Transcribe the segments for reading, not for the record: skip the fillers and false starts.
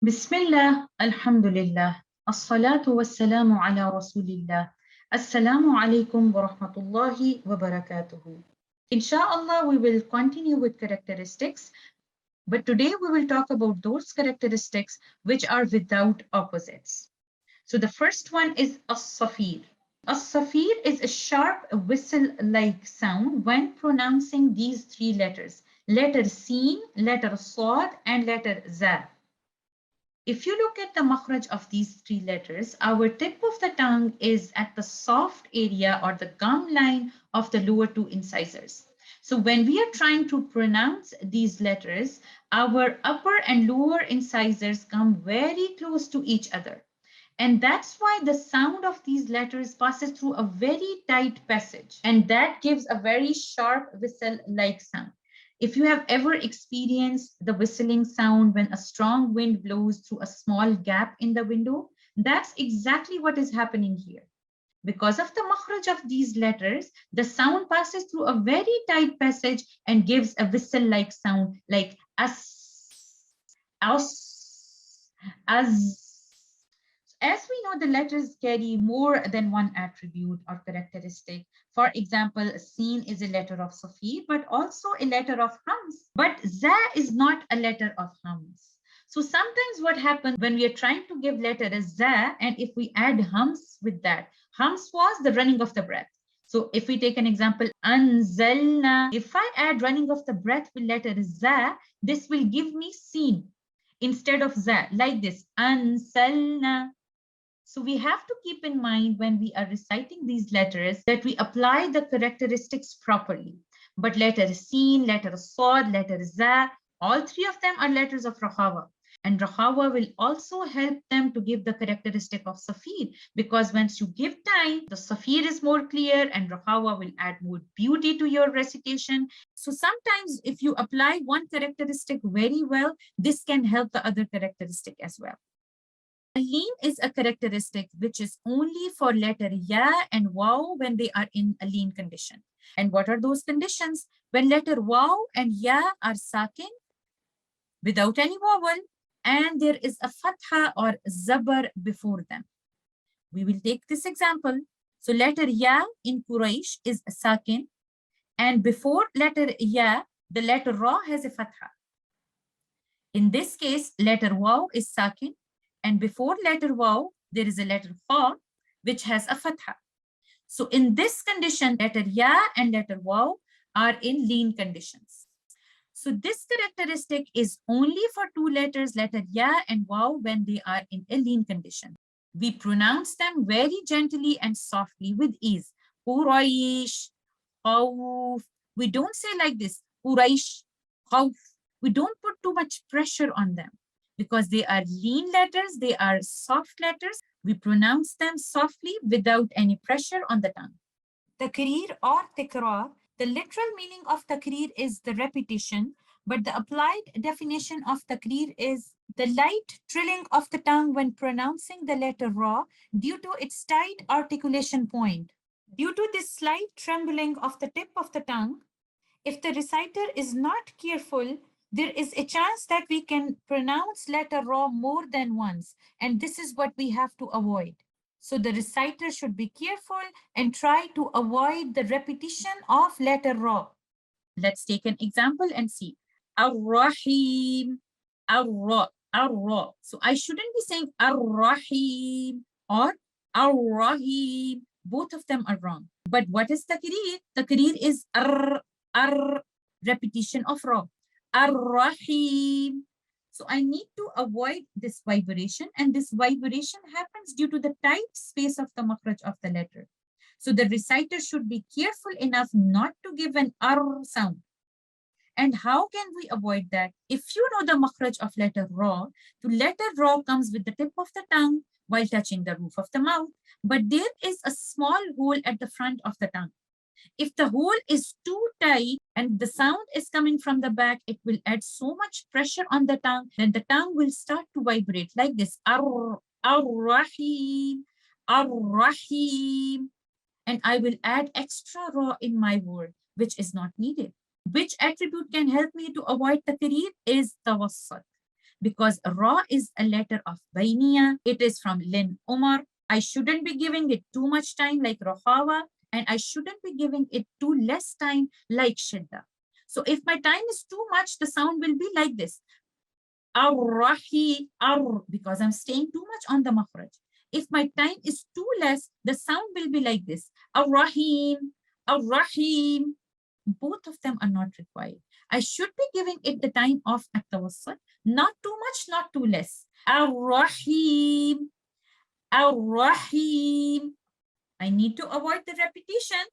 Bismillah, Alhamdulillah, As-salatu was-salamu ala Rasulillah. Assalamu alaikum wa rahmatullahi wa barakatuhu. Inshallah, we will continue with characteristics, but today we will talk about those characteristics which are without opposites. So the first one is As-Safir. As-Safir is a sharp whistle-like sound when pronouncing these three letters, letter Sin, letter Sad, and letter Za. If you look at the makhraj of these three letters, our tip of the tongue is at the soft area or the gum line of the lower two incisors. So when we are trying to pronounce these letters, our upper and lower incisors come very close to each other. And that's why the sound of these letters passes through a very tight passage. And that gives a very sharp whistle-like sound. If you have ever experienced the whistling sound when a strong wind blows through a small gap in the window, that's exactly what is happening here. Because of the makhraj of these letters, the sound passes through a very tight passage and gives a whistle-like sound like as. As we know, the letters carry more than one attribute or characteristic. For example, Sin is a letter of Safir, but also a letter of Hams. But Za is not a letter of Hams. So sometimes what happens when we are trying to give letter as Za, and if we add Hams with that, Hams was the running of the breath. So if we take an example, Anzalna, if I add running of the breath with letter Za, this will give me Sin instead of Za, like this, Ansalna. So we have to keep in mind when we are reciting these letters that we apply the characteristics properly. But letter Sin, letter Sad, letter Za, all three of them are letters of Rahawa. And Rahawa will also help them to give the characteristic of Safir, because once you give time, the Safir is more clear and Rahawa will add more beauty to your recitation. So sometimes if you apply one characteristic very well, this can help the other characteristic as well. Al-Lin is a characteristic which is only for letter Ya and Waw when they are in a lean condition. And what are those conditions? When letter Waw and Ya are sakin without any vowel and there is a fatha or zabar before them. We will take this example. So letter Ya in Quraysh is sakin, and before letter Ya, the letter Ra has a fatha. In this case, letter Waw is sakin, and before letter Waw, there is a letter Fa, which has a fatha. So in this condition, letter Ya and letter Waw are in lean conditions. So this characteristic is only for two letters, letter Ya and Waw, when they are in a lean condition. We pronounce them very gently and softly with ease. Quraish, Khawf. We don't say like this, Quraish, Khawf. We don't put too much pressure on them because they are lean letters, they are soft letters. We pronounce them softly without any pressure on the tongue. Takrir or Takrar, the literal meaning of Takrir is the repetition, but the applied definition of Takrir is the light trilling of the tongue when pronouncing the letter Ra due to its tight articulation point. Due to this slight trembling of the tip of the tongue, if the reciter is not careful, there is a chance that we can pronounce letter Ra more than once, and this is what we have to avoid. So the reciter should be careful and try to avoid the repetition of letter Ra. Let's take an example and see. Ar-Rahim, Ar-Ra, Ar-Ra. So I shouldn't be saying Ar-Rahim or Ar-Rahim. Both of them are wrong. But what is Takreer? Takreer is Ar, repetition of Ra. Ar-Rahim. So I need to avoid this vibration, and this vibration happens due to the tight space of the makhraj of the letter. So the reciter should be careful enough not to give an ar sound. And how can we avoid that? If you know the makhraj of letter Ra, the letter Ra comes with the tip of the tongue while touching the roof of the mouth, but there is a small hole at the front of the tongue. If the hole is too tight and the sound is coming from the back, it will add so much pressure on the tongue, then the tongue will start to vibrate like this. Ar-Rahim, Ar-Rahim. And I will add extra Ra in my word, which is not needed. Which attribute can help me to avoid Takreer is tawassut. because Ra is a letter of Bainiya. It is from Leen Umar. I shouldn't be giving it too much time like Rohawa, and I shouldn't be giving it too less time like Shidda. So if my time is too much, the sound will be like this. Ar-Rahi, ar, because I'm staying too much on the makhraj. If my time is too less, the sound will be like this. Ar-Rahim, Ar-Rahim. Both of them are not required. I should be giving it the time of at-tawassut, not too much, not too less. Ar-Rahim, Ar-Rahim. I need to avoid the repetition.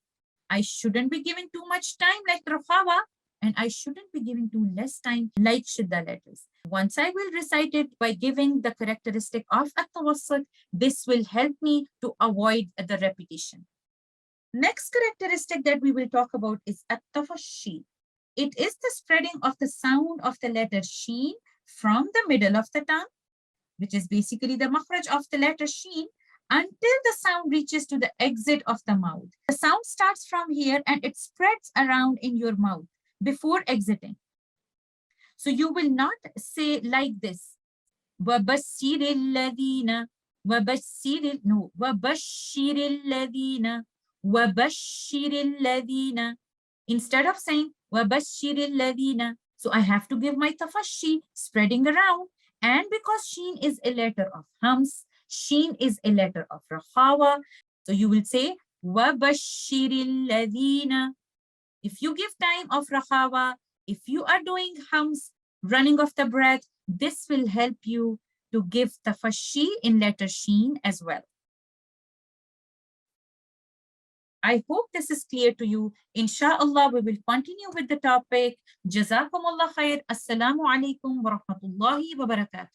I shouldn't be giving too much time like Rafawa, and I shouldn't be giving too less time like Shidda letters. Once I will recite it by giving the characteristic of at-tawassut, this will help me to avoid the repetition. Next characteristic that we will talk about is at-Tafashi. It is the spreading of the sound of the letter sheen from the middle of the tongue, which is basically the makhraj of the letter sheen, until the sound reaches to the exit of the mouth. The sound starts from here and it spreads around in your mouth before exiting. So you will not say like this. وَبَشِّرِ الَّذِينَ وَبَشِّرِ no وَبَشِّرِ الَّذِينَ وَبَشِّرِ الَّذِينَ. Instead of saying وَبَشِّرِ الَّذِينَ, so I have to give my tafashi spreading around. And because sheen is a letter of hams, sheen is a letter of rahawa, so you will say وَبَشِّرِ الَّذِينَ. If you give time of rahawa, if you are doing hams, running of the breath, this will help you to give tafashi in letter sheen as well. I hope this is clear to you. Inshallah, we will continue with the topic. Jazakumullah khair. Assalamu alaikum wa rahmatullahi wa barakatuh.